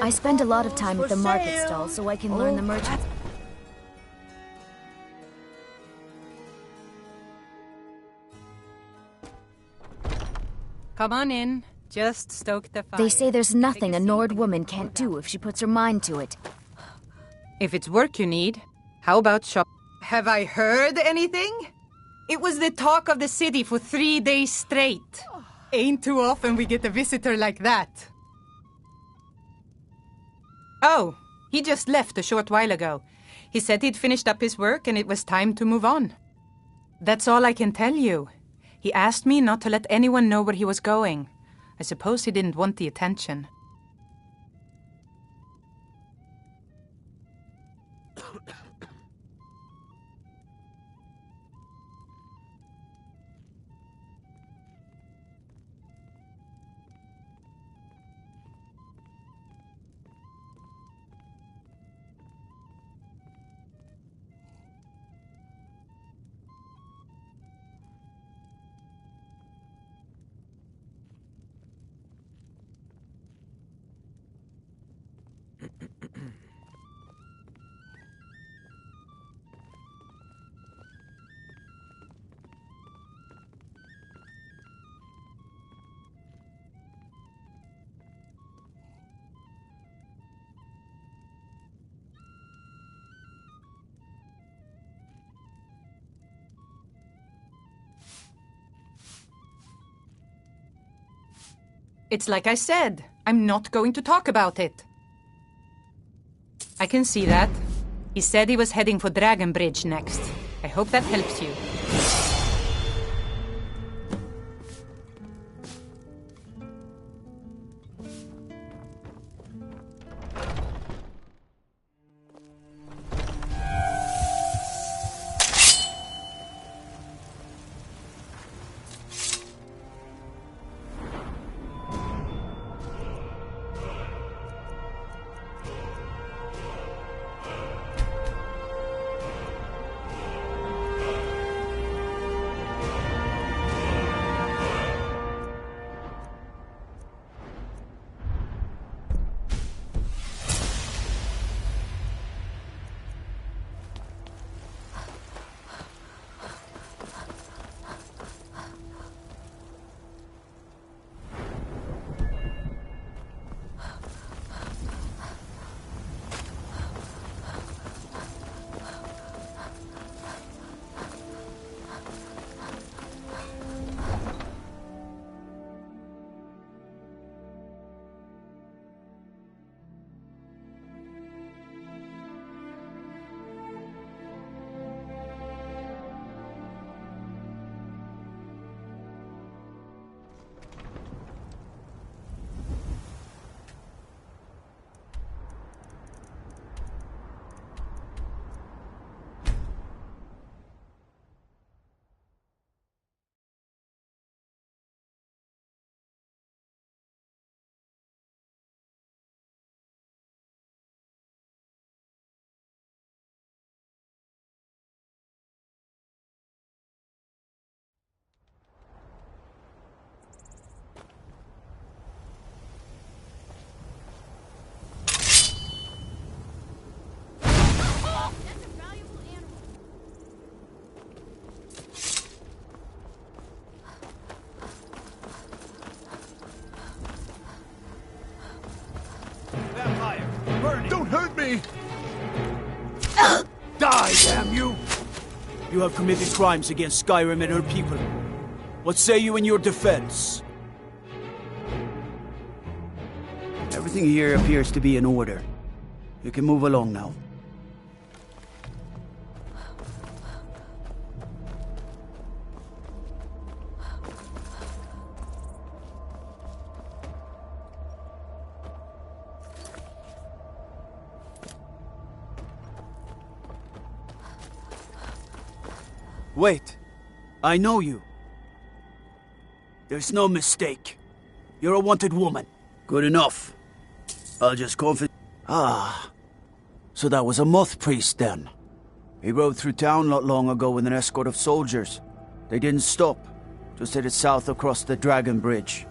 I spend a lot of time at the market stall so I can learn the merchant. Come on in. Just stoke the fire. They say there's nothing a Nord woman can't do if she puts her mind to it. If it's work you need, how about shop? Have I heard anything? It was the talk of the city for 3 days straight. Ain't too often we get a visitor like that. Oh, he just left a short while ago. He said he'd finished up his work and it was time to move on. That's all I can tell you. He asked me not to let anyone know where he was going. I suppose he didn't want the attention. It's like I said, I'm not going to talk about it. I can see that. He said he was heading for Dragon Bridge next. I hope that helps you. Don't hurt me! Die, damn you! You have committed crimes against Skyrim and her people. What say you in your defense? Everything here appears to be in order. You can move along now. Wait. I know you. There's no mistake. You're a wanted woman. Good enough. I'll just confess. Ah. So that was a moth priest then? He rode through town not long ago with an escort of soldiers. They didn't stop. Just headed south across the Dragon Bridge.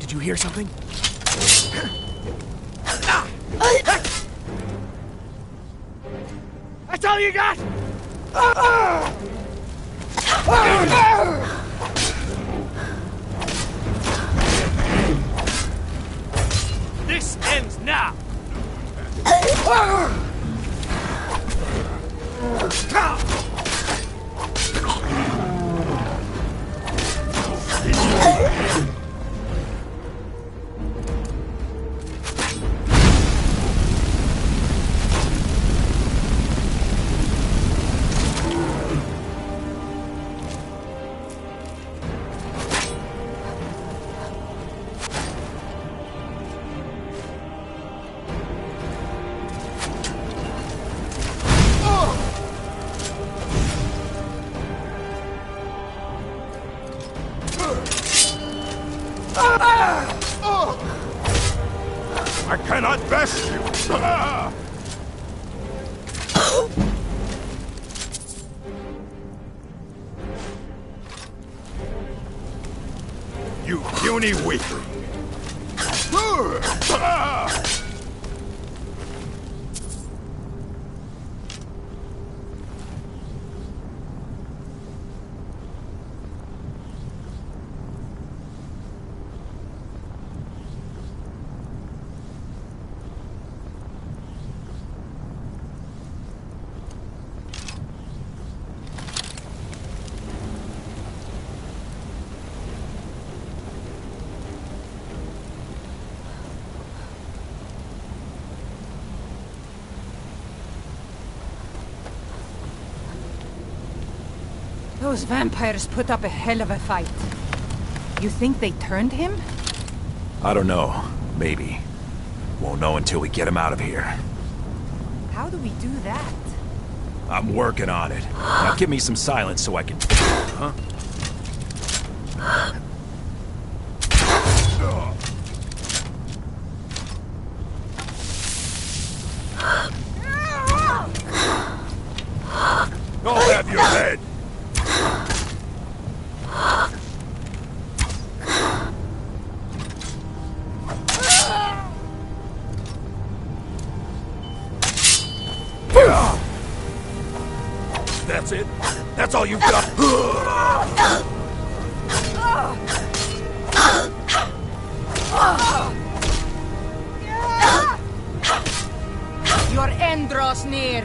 Did you hear something? That's all you got? This ends now! I cannot best you! You puny weakling! Those vampires put up a hell of a fight. You think they turned him? I don't know. Maybe. Won't know until we get him out of here. How do we do that? I'm working on it. Now give me some silence so I can... Huh? I'll have your head! That's it? That's all you've got? Your end draws near.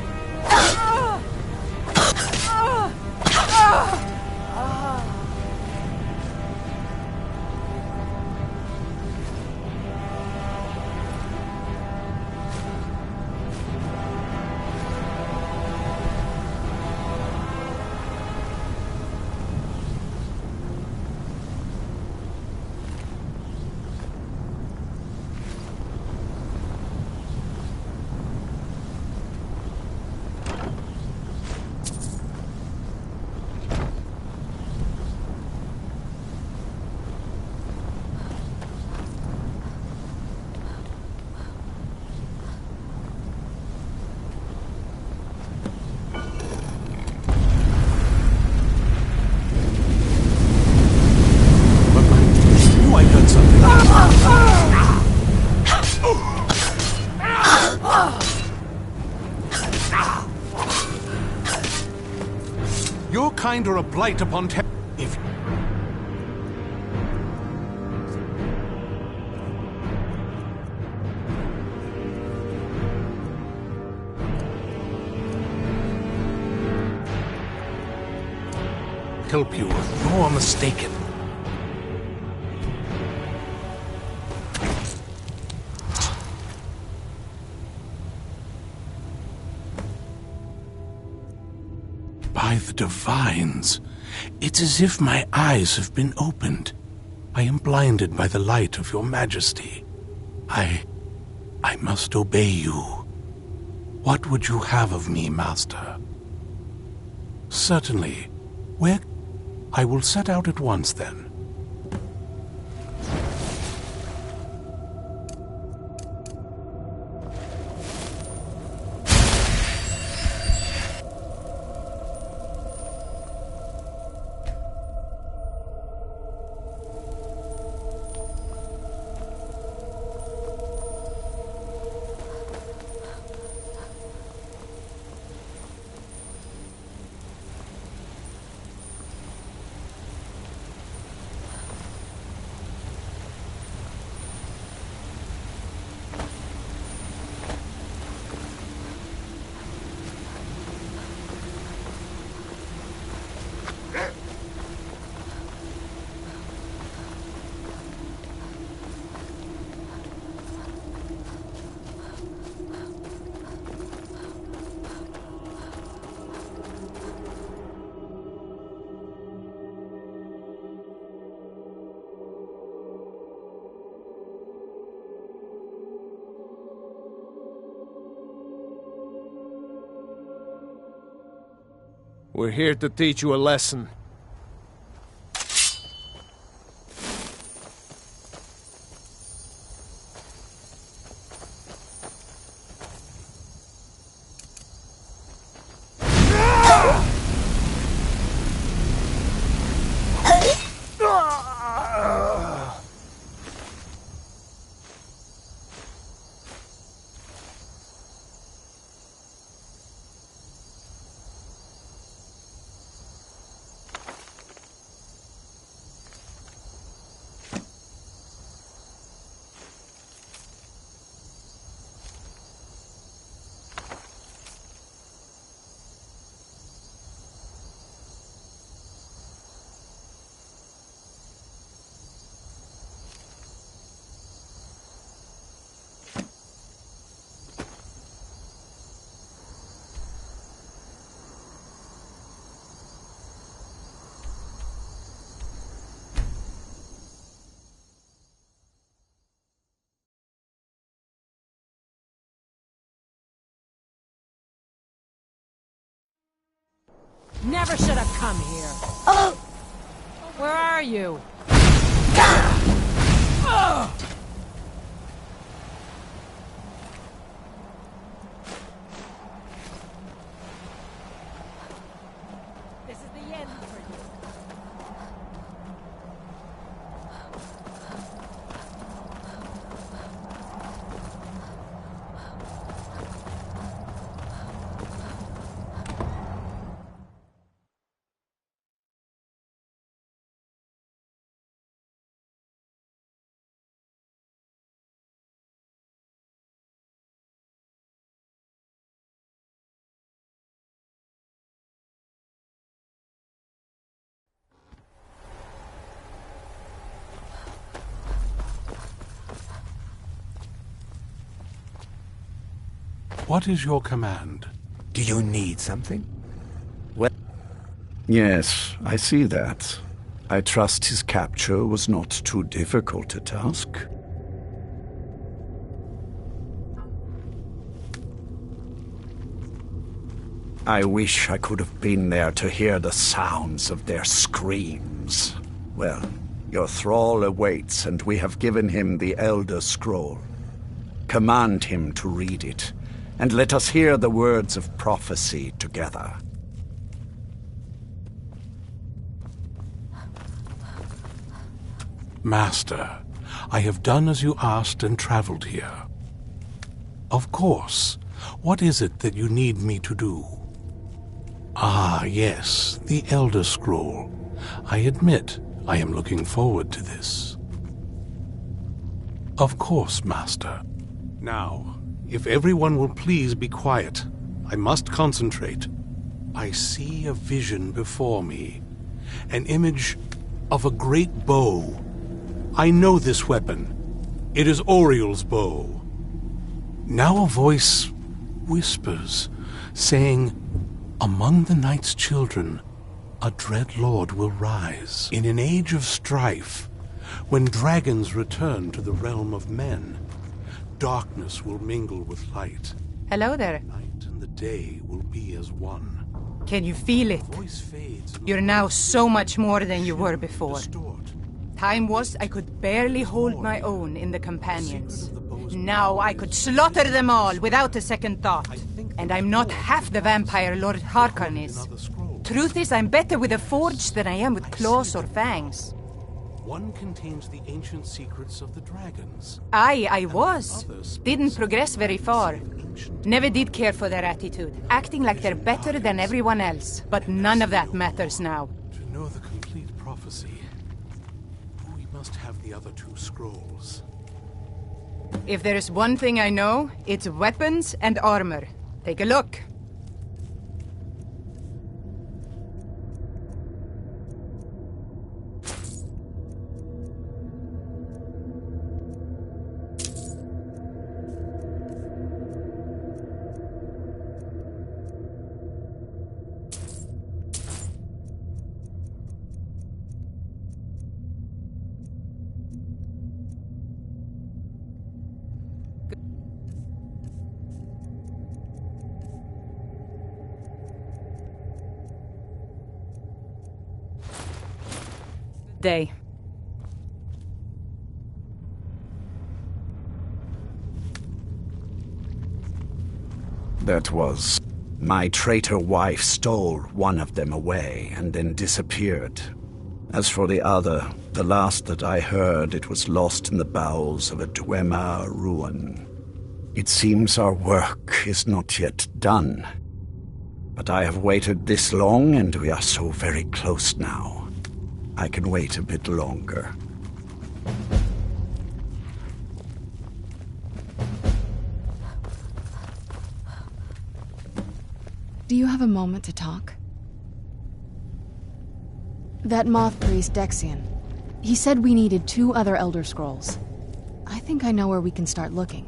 Your kind are a blight upon if help you, you're mistaken. By the divines, it's as if my eyes have been opened. I am blinded by the light of your majesty. I must obey you. What would you have of me, master? Certainly. Where? I will set out at once, then. We're here to teach you a lesson. Never should have come here. Oh! Where are you? This is the end for you. What is your command? Do you need something? Yes, I see that. I trust his capture was not too difficult a task. I wish I could have been there to hear the sounds of their screams. Well, your thrall awaits, and we have given him the Elder Scroll. Command him to read it, and let us hear the words of prophecy together. Master, I have done as you asked and traveled here. Of course. What is it that you need me to do? Ah, yes, the Elder Scroll. I admit, I am looking forward to this. Of course, Master. Now, if everyone will please be quiet, I must concentrate. I see a vision before me, an image of a great bow. I know this weapon. It is Oriel's bow. Now a voice whispers, saying, "Among the night's children, a dread lord will rise. In an age of strife, when dragons return to the realm of men, darkness will mingle with light. Hello there. Night and the day will be as one." Can you feel it? Voice fades. You're now so much more than you were before. Distort. Time was I could barely hold my own in the companions. Now I could slaughter them all without a second thought. And I'm not half the vampire Lord Harkon is. Truth is, I'm better with a forge than I am with claws or fangs. One contains the ancient secrets of the dragons. I was. Didn't progress very far. Never did care for their attitude, acting like they're better than everyone else. But none of that matters now. To know the complete prophecy, we must have the other two scrolls. If there's one thing I know, it's weapons and armor. Take a look. day. That was... My traitor wife stole one of them away and then disappeared. As for the other, the last that I heard, it was lost in the bowels of a Dwemer ruin. It seems our work is not yet done. But I have waited this long, and we are so very close now. I can wait a bit longer. Do you have a moment to talk? That moth priest, Dexian. He said we needed 2 other Elder Scrolls. I think I know where we can start looking.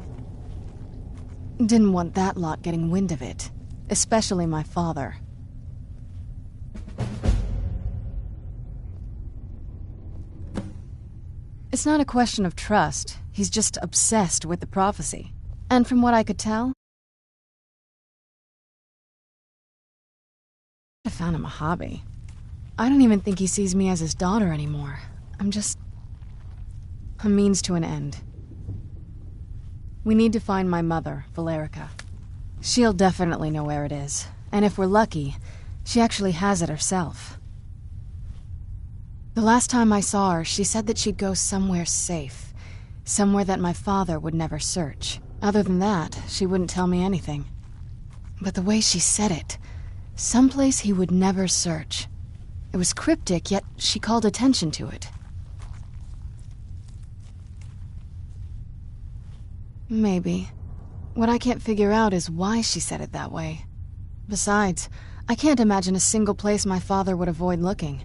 Didn't want that lot getting wind of it. Especially my father. It's not a question of trust. He's just obsessed with the prophecy. And from what I could tell, I found him a hobby. I don't even think he sees me as his daughter anymore. I'm just a means to an end. We need to find my mother, Valerica. She'll definitely know where it is. And if we're lucky, she actually has it herself. The last time I saw her, she said that she'd go somewhere safe. Somewhere that my father would never search. Other than that, she wouldn't tell me anything. But the way she said it, someplace he would never search. It was cryptic, yet she called attention to it. Maybe. What I can't figure out is why she said it that way. Besides, I can't imagine a single place my father would avoid looking.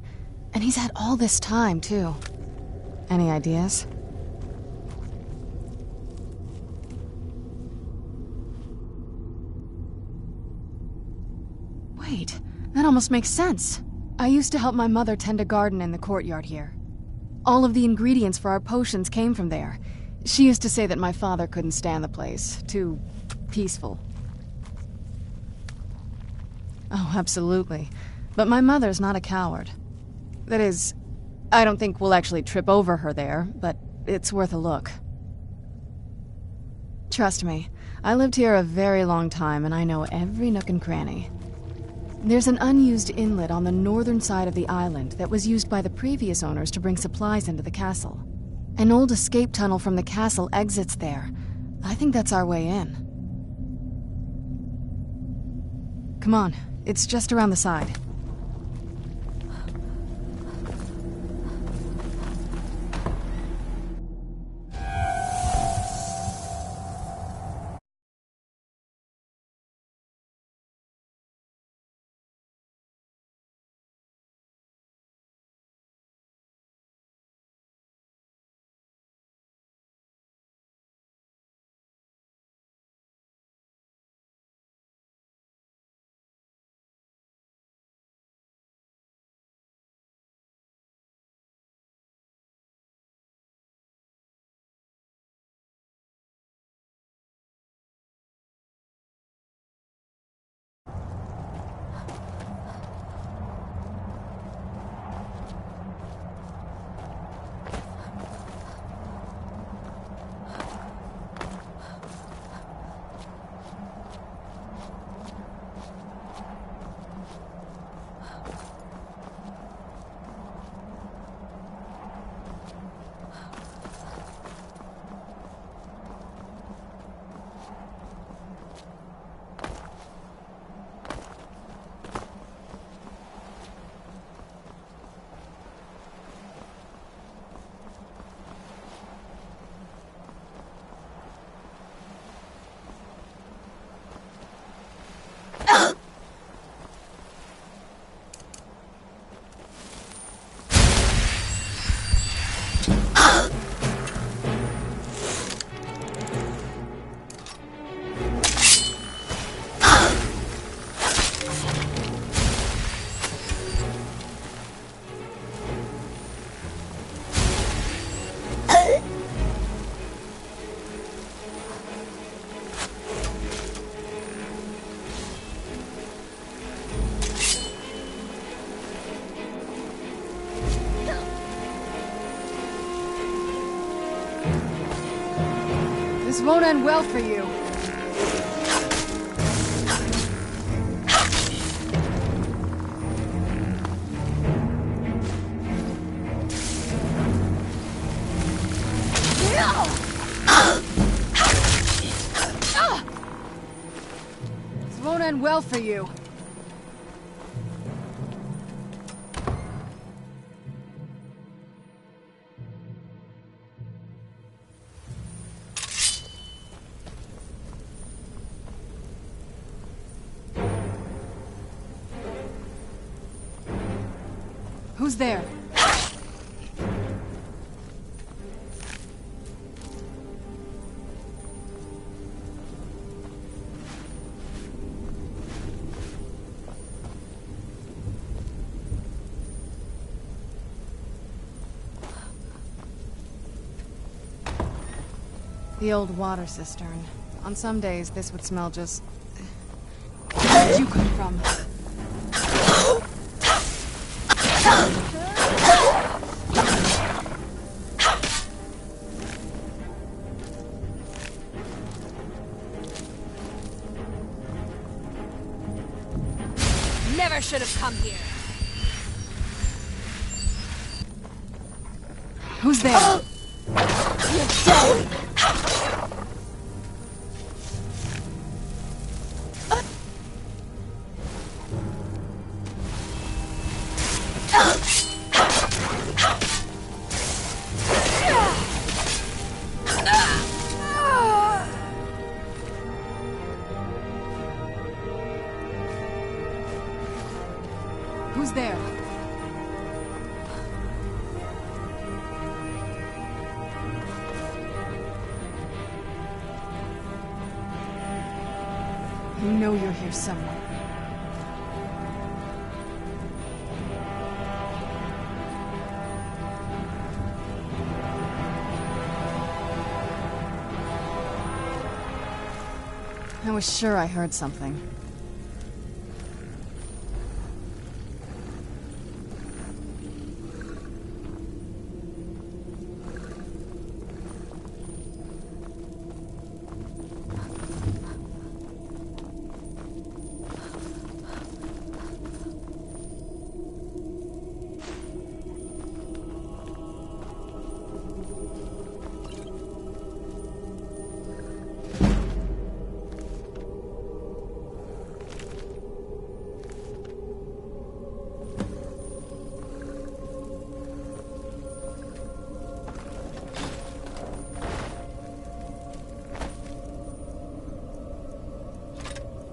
And he's had all this time, too. Any ideas? Wait, that almost makes sense. I used to help my mother tend a garden in the courtyard here. All of the ingredients for our potions came from there. She used to say that my father couldn't stand the place. Too peaceful. Oh, absolutely. But my mother's not a coward. That is, I don't think we'll actually trip over her there, but it's worth a look. Trust me, I lived here a very long time and I know every nook and cranny. There's an unused inlet on the northern side of the island that was used by the previous owners to bring supplies into the castle. An old escape tunnel from the castle exits there. I think that's our way in. Come on, it's just around the side. This won't end well for you. This won't end well for you. Who's there? The old water cistern. On some days, this would smell just... Where did you come from? Never should have come here. Who's there? You're dead. Who's there? You know you're here somewhere. I was sure I heard something.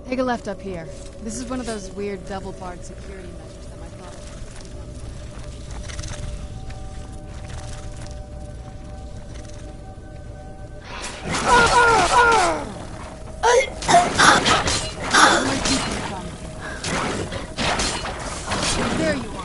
Take a left up here. This is one of those weird double-barred security measures that my father... Where'd you come from? There you are.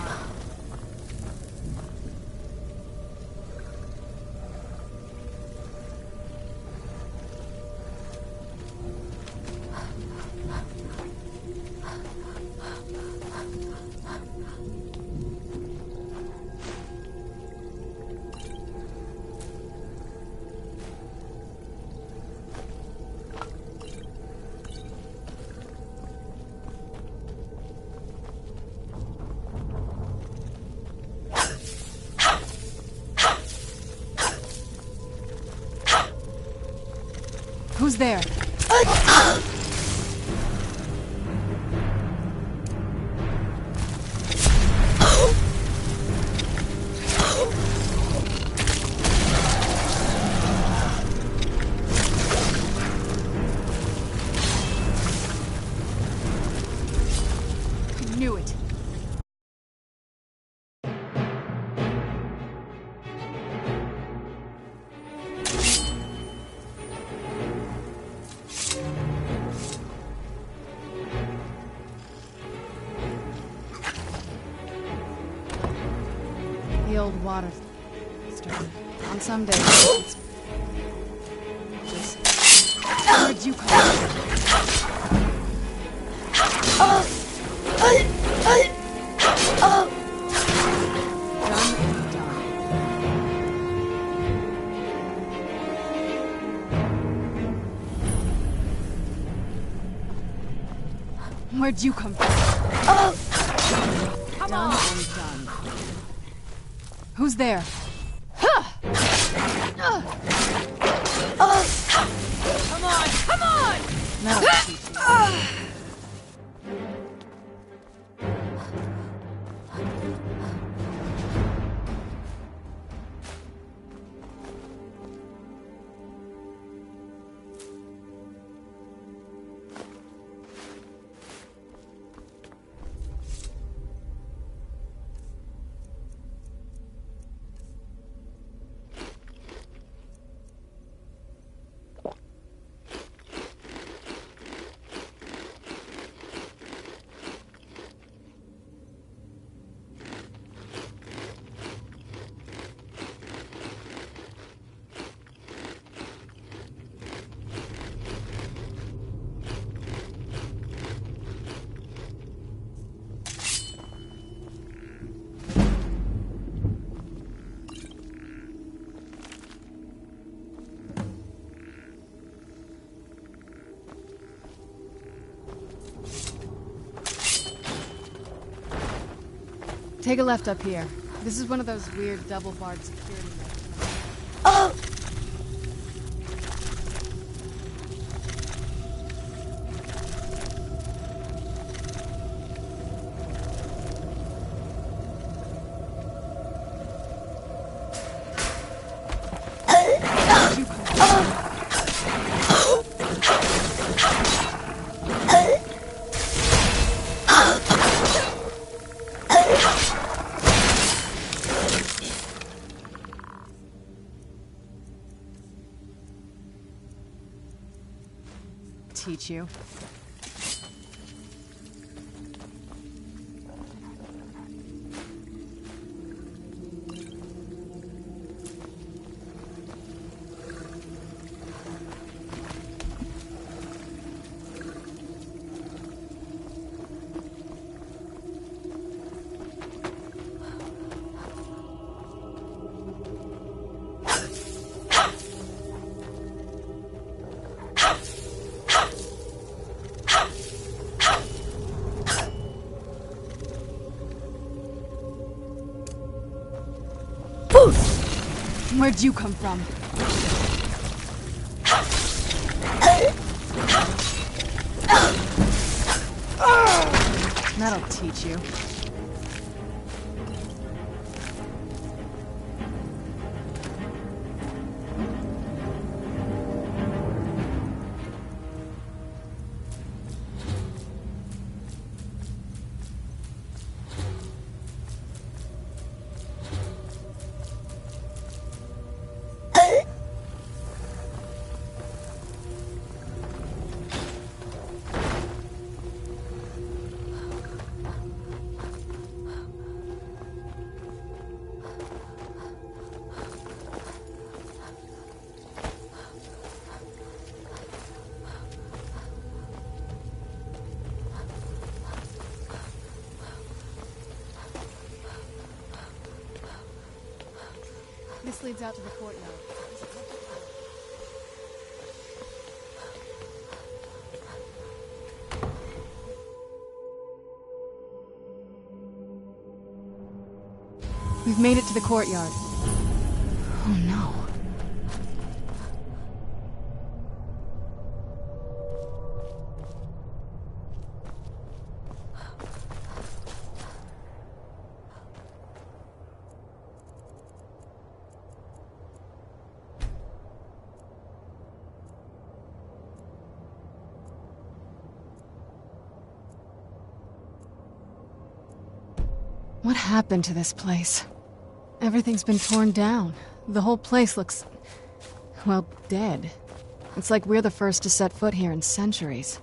Who's there? I knew it. The old water stern. On some days, it's just... Where'd you come from? Done and done. Where'd you come from? Come Done on! and done. Who's there? Come on! Come on! That'll teach you. Take a left up here. This is one of those weird double-barred security nets. Teach you. Where'd you come from? That'll teach you. This leads out to the courtyard. We've made it to the courtyard. Oh no. What happened to this place? Everything's been torn down. The whole place looks, well, dead. It's like we're the first to set foot here in centuries.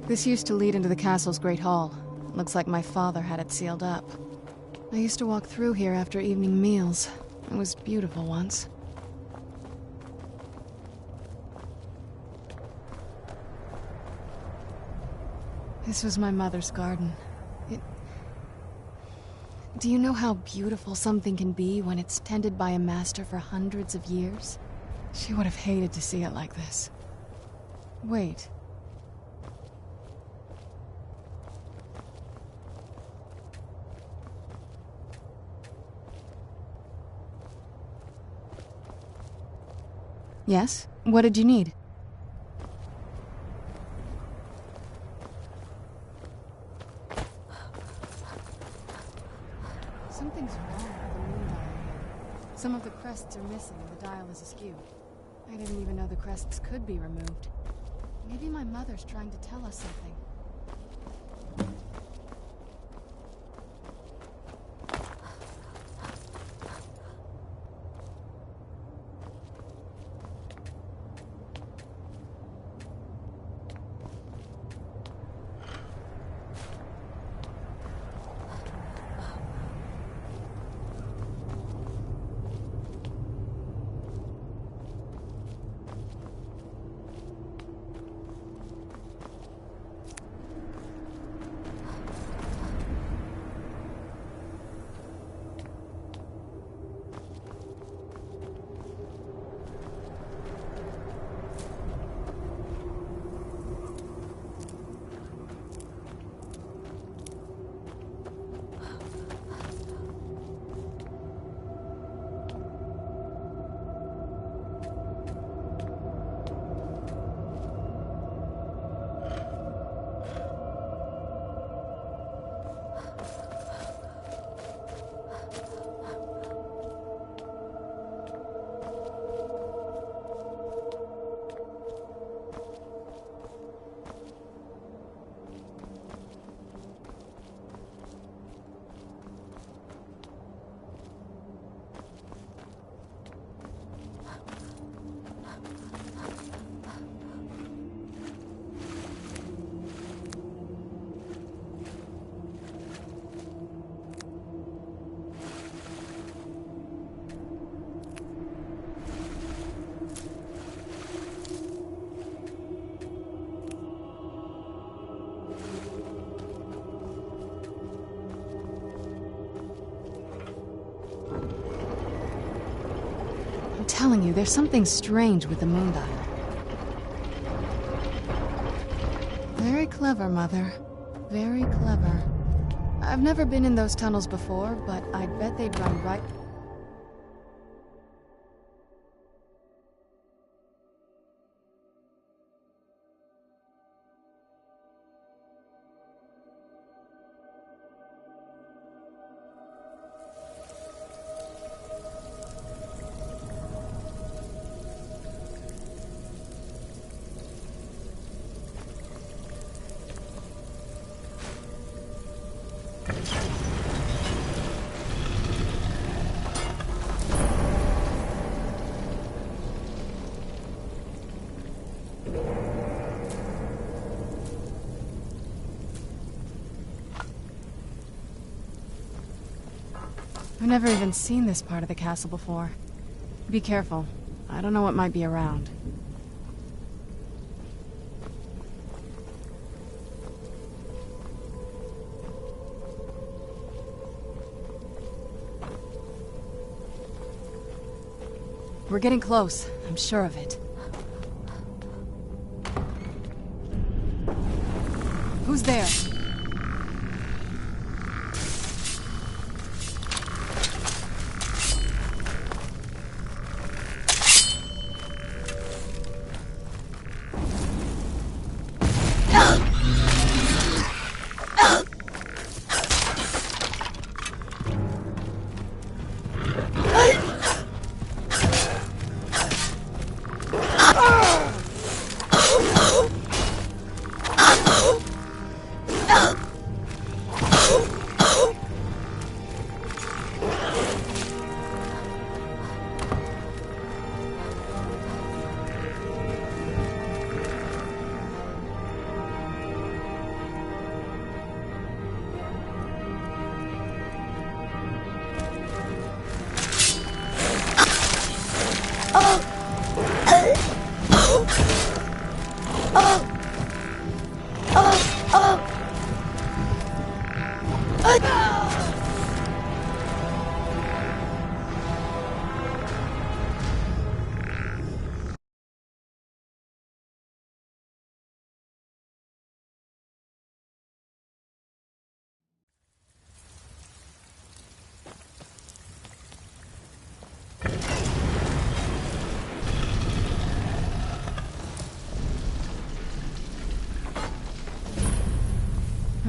This used to lead into the castle's great hall. Looks like my father had it sealed up. I used to walk through here after evening meals. It was beautiful once. This was my mother's garden. Do you know how beautiful something can be when it's tended by a master for hundreds of years? She would have hated to see it like this. Wait. Yes? What did you need? Something's wrong with the moon dial here. Some of the crests are missing and the dial is askew. I didn't even know the crests could be removed. Maybe my mother's trying to tell us something. I'm telling you, there's something strange with the moon dial. Very clever, Mother. Very clever. I've never been in those tunnels before, but I'd bet they'd run right... I've never even seen this part of the castle before. Be careful. I don't know what might be around. We're getting close. I'm sure of it. Who's there?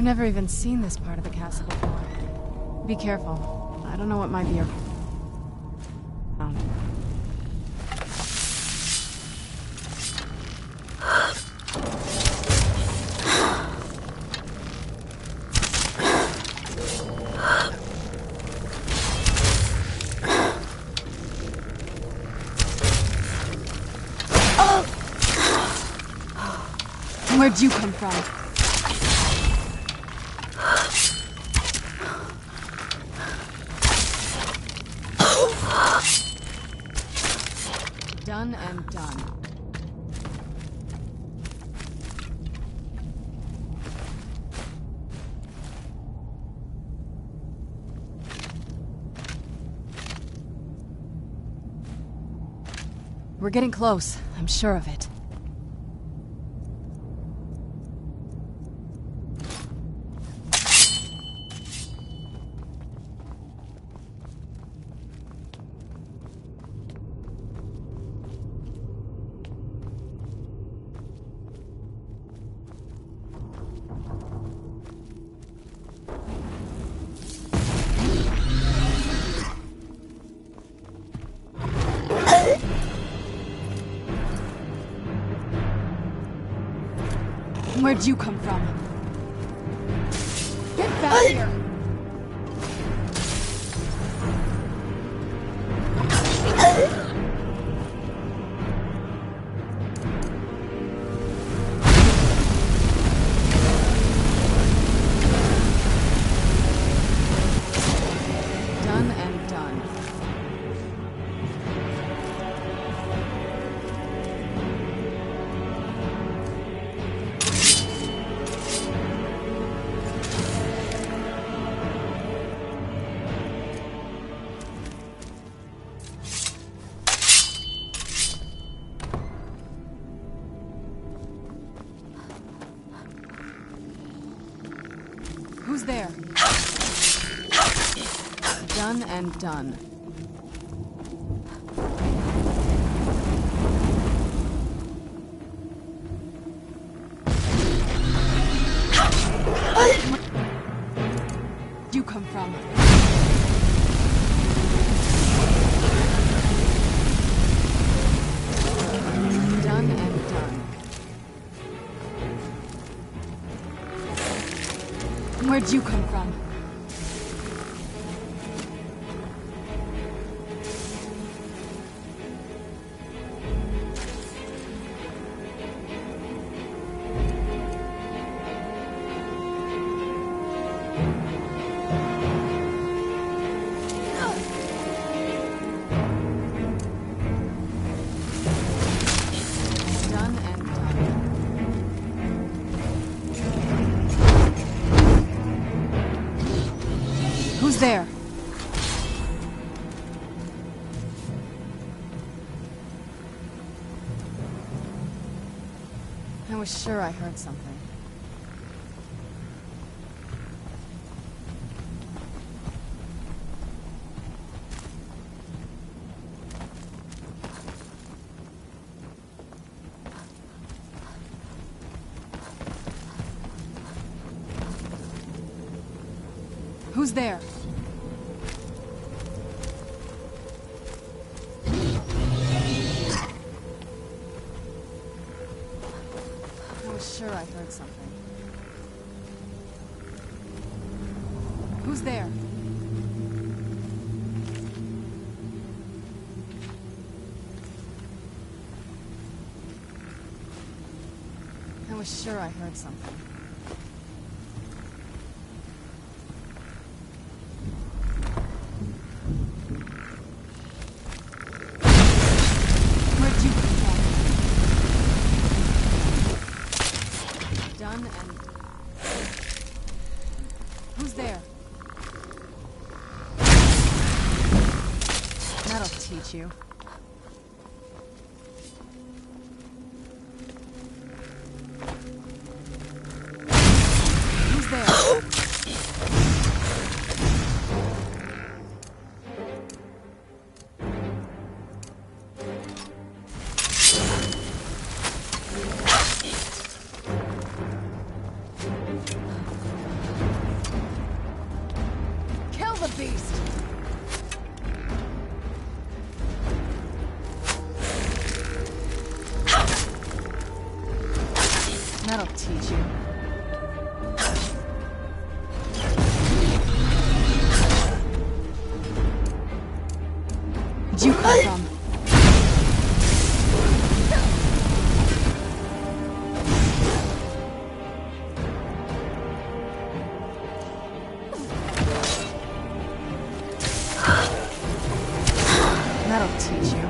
never even seen this part of the castle before. Be careful. I don't know what might be around. Where'd you come from? Done and done. We're getting close. I'm sure of it. Where'd you come from? Get back here! Done and done. Who's there? Done and done. Where'd you come from? Done and done. Where'd you come from? Done and done. Who's there? I was sure I heard something. Who's there? I was sure I heard something. Who's there? I was sure I heard something. Where'd you come from? Done and... Who's there? That'll teach you. Who's there? That'll teach you. Where'd you come from? That'll teach you.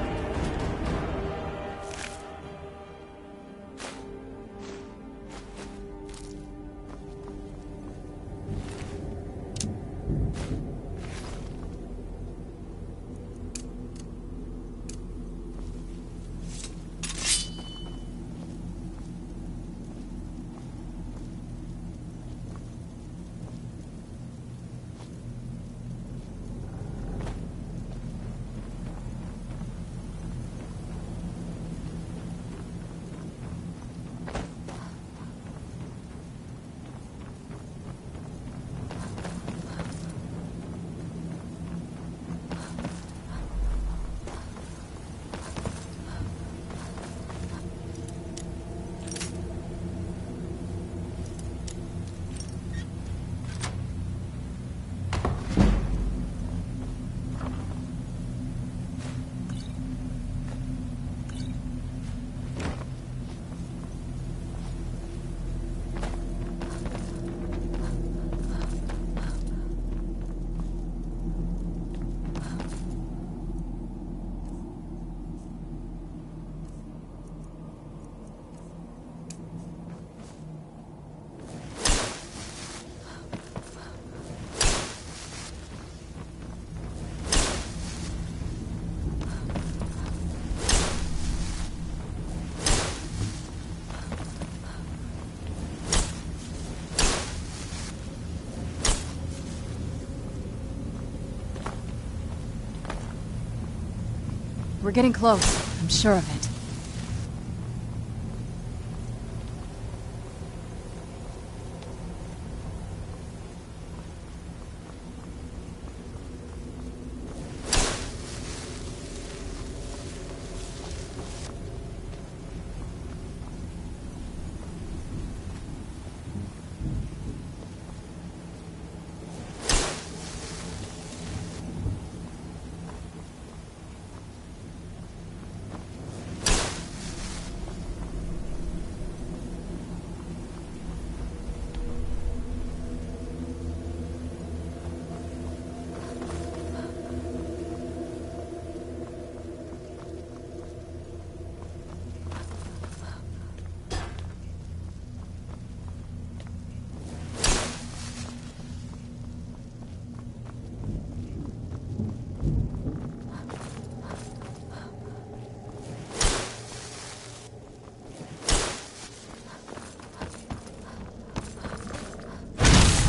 We're getting close. I'm sure of it.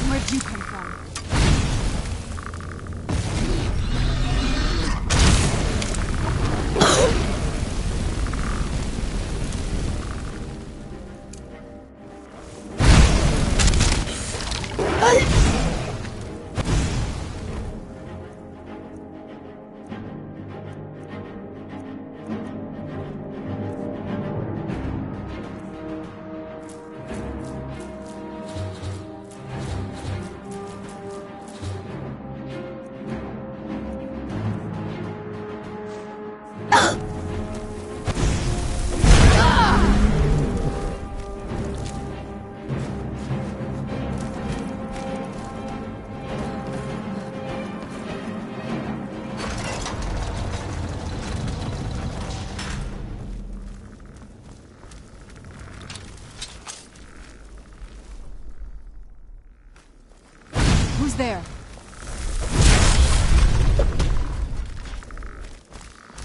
Where'd you come from? Who's there?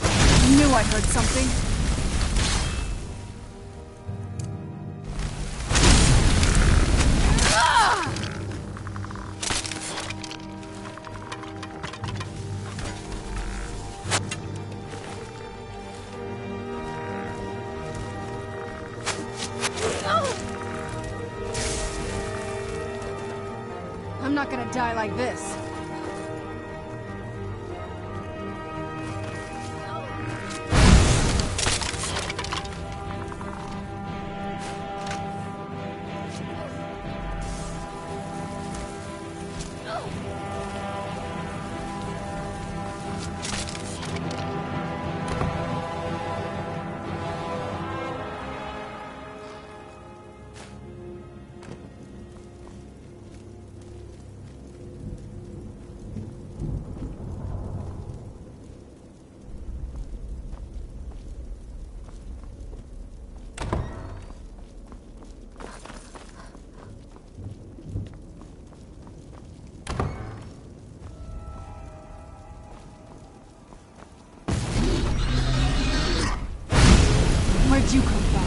I knew I heard something. I'm not gonna die like this. did you come from?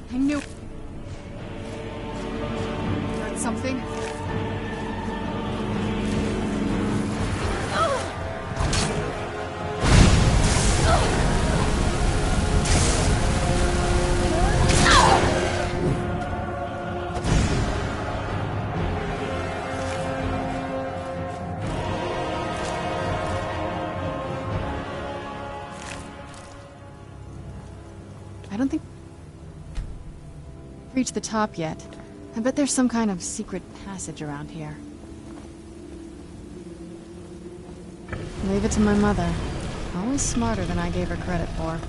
I knew... Heard something? I don't think... reached the top yet. I bet there's some kind of secret passage around here. Leave it to my mother. Always smarter than I gave her credit for.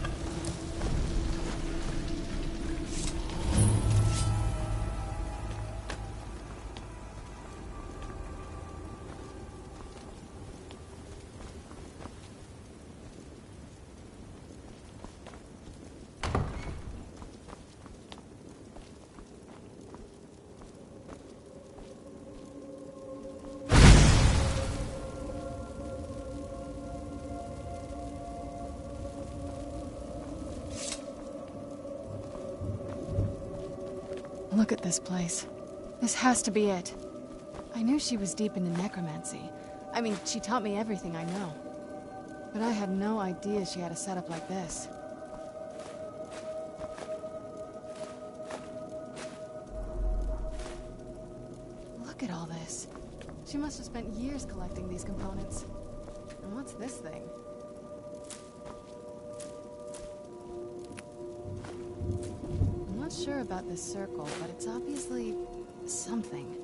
Look at this place. This has to be it. I knew she was deep into necromancy. I mean, she taught me everything I know. But I had no idea she had a setup like this. Look at all this. She must have spent years collecting these components. And what's this thing? I'm not sure about this circle, but it's obviously something.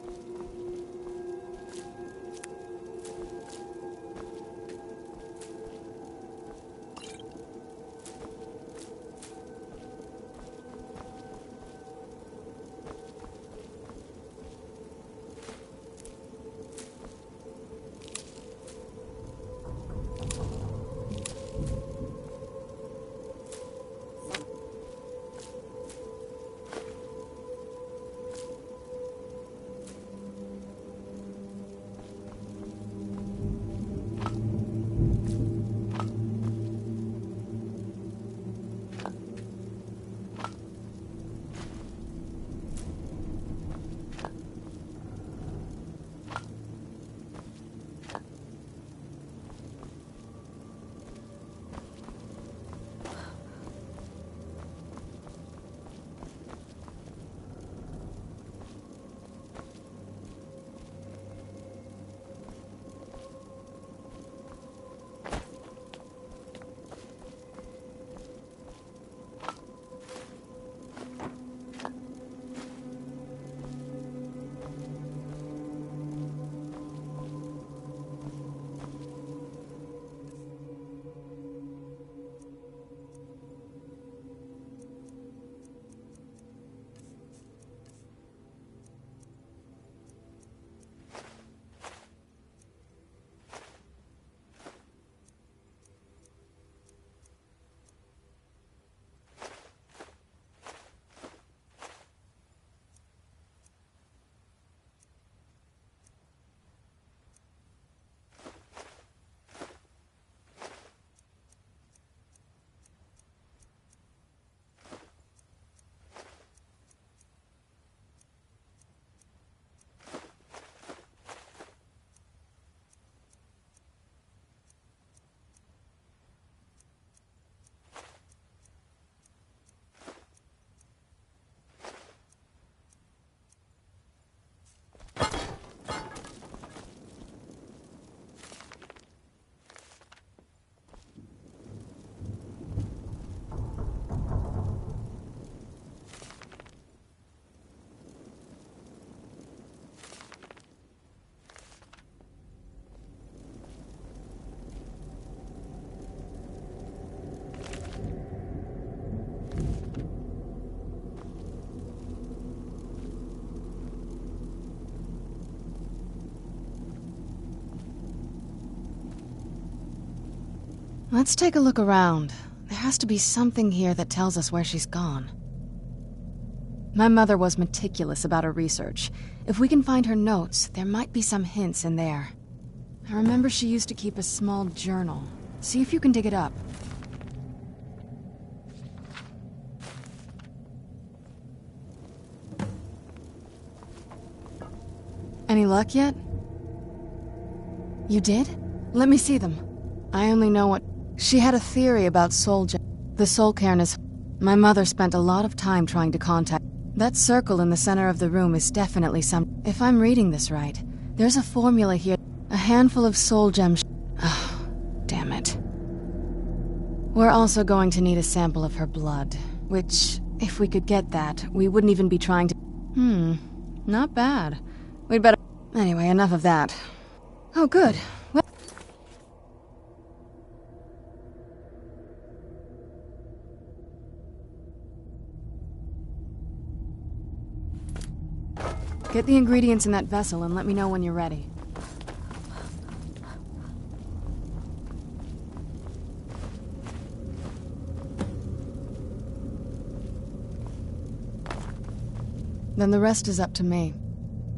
Let's take a look around. There has to be something here that tells us where she's gone. My mother was meticulous about her research. If we can find her notes, there might be some hints in there. I remember she used to keep a small journal. See if you can dig it up. Any luck yet? You did? Let me see them. I only know what... She had a theory about the soul cairn is... My mother spent a lot of time trying to contact... That circle in the center of the room is definitely some... If I'm reading this right, there's a formula here. A handful of soul gems... Oh, damn it. We're also going to need a sample of her blood, which, if we could get that, we wouldn't even be trying to... Not bad. We'd better... Anyway, enough of that. Oh, good. Well... Get the ingredients in that vessel and let me know when you're ready. Then the rest is up to me.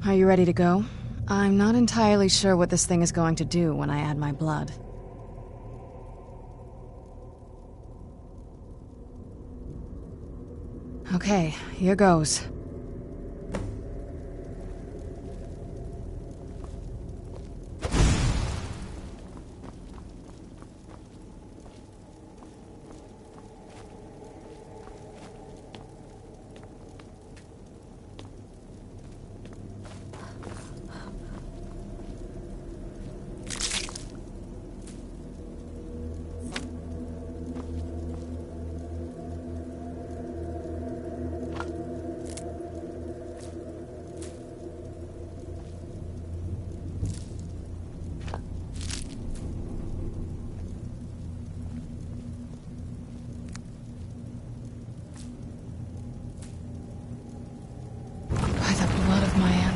Are you ready to go? I'm not entirely sure what this thing is going to do when I add my blood. Okay, here goes.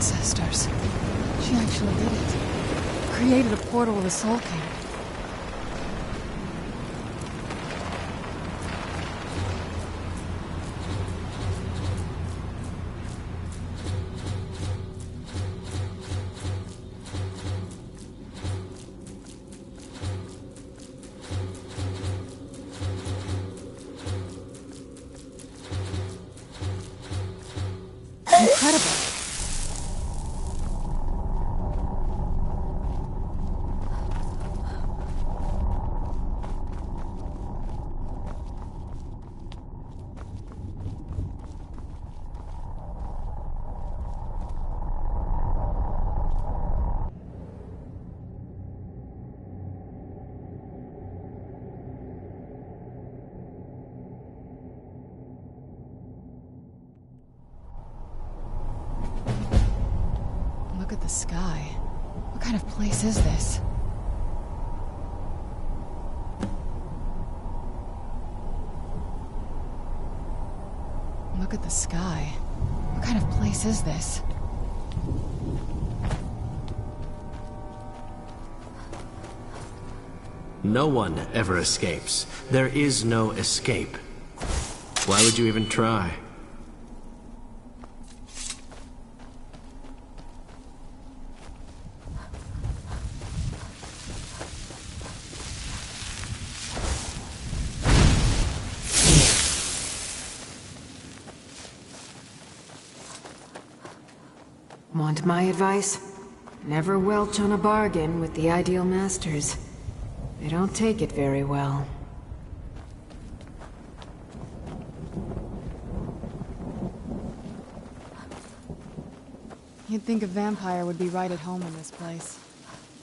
Ancestors. She actually did it. Created a portal to the Soul King. Incredible. Look at the sky. What kind of place is this? Look at the sky. What kind of place is this? No one ever escapes. There is no escape. Why would you even try? Want my advice? Never welch on a bargain with the ideal masters. They don't take it very well. You'd think a vampire would be right at home in this place.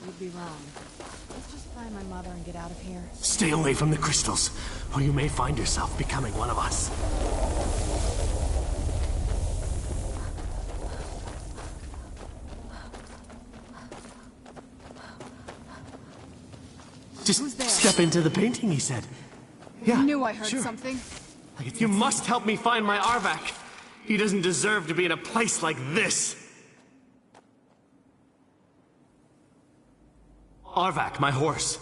You'd be wrong. Let's just find my mother and get out of here. Stay away from the crystals, or you may find yourself becoming one of us. Just step into the painting, he said. Yeah, I knew I heard sure. something. You must help me find my Arvak. He doesn't deserve to be in a place like this. Arvak, my horse.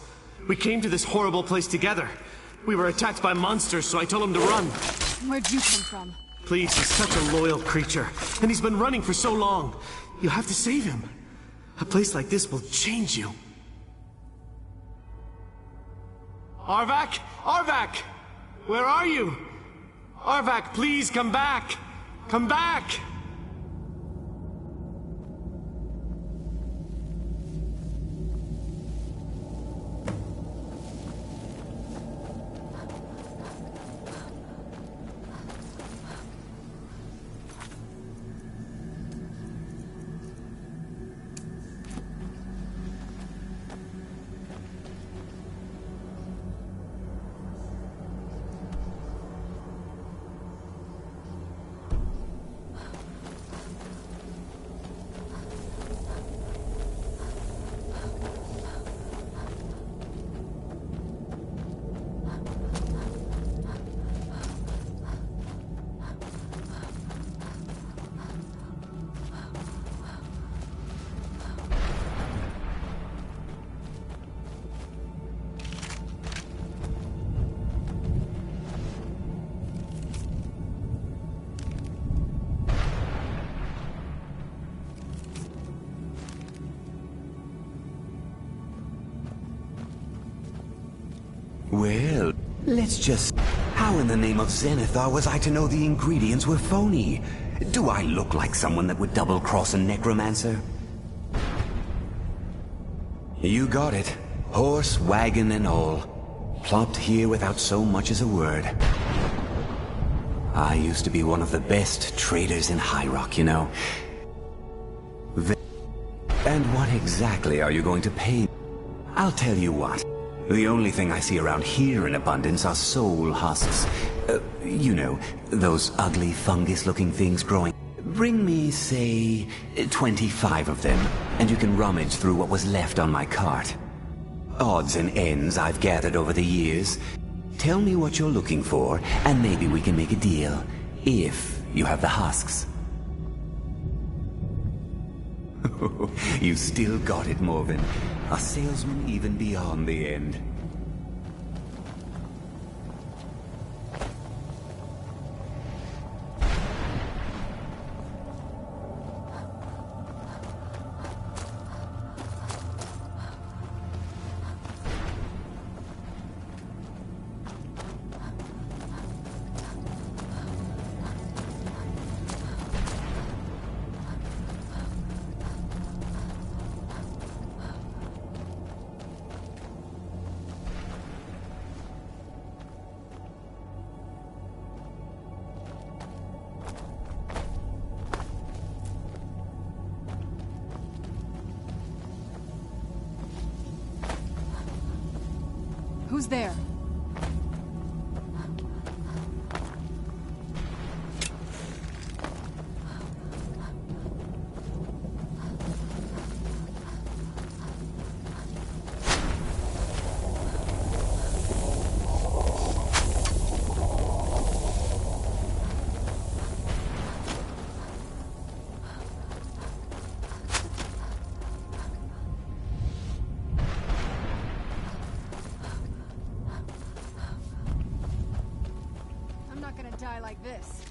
We came to this horrible place together. We were attacked by monsters, so I told him to run. Where'd you come from? Please, he's such a loyal creature, and he's been running for so long. You have to save him. A place like this will change you. Arvak? Arvak! Where are you? Arvak, please come back! Come back! Well, let's just... How in the name of Zenithar was I to know the ingredients were phony? Do I look like someone that would double-cross a necromancer? You got it. Horse, wagon, and all. Plopped here without so much as a word. I used to be one of the best traders in High Rock, you know. And what exactly are you going to pay? I'll tell you what. The only thing I see around here in abundance are soul husks. You know, those ugly fungus-looking things growing. Bring me, say, 25 of them, and you can rummage through what was left on my cart. Odds and ends I've gathered over the years. Tell me what you're looking for, and maybe we can make a deal, if you have the husks. You still got it, Morven. A salesman even beyond the end. Who's there? Die like this.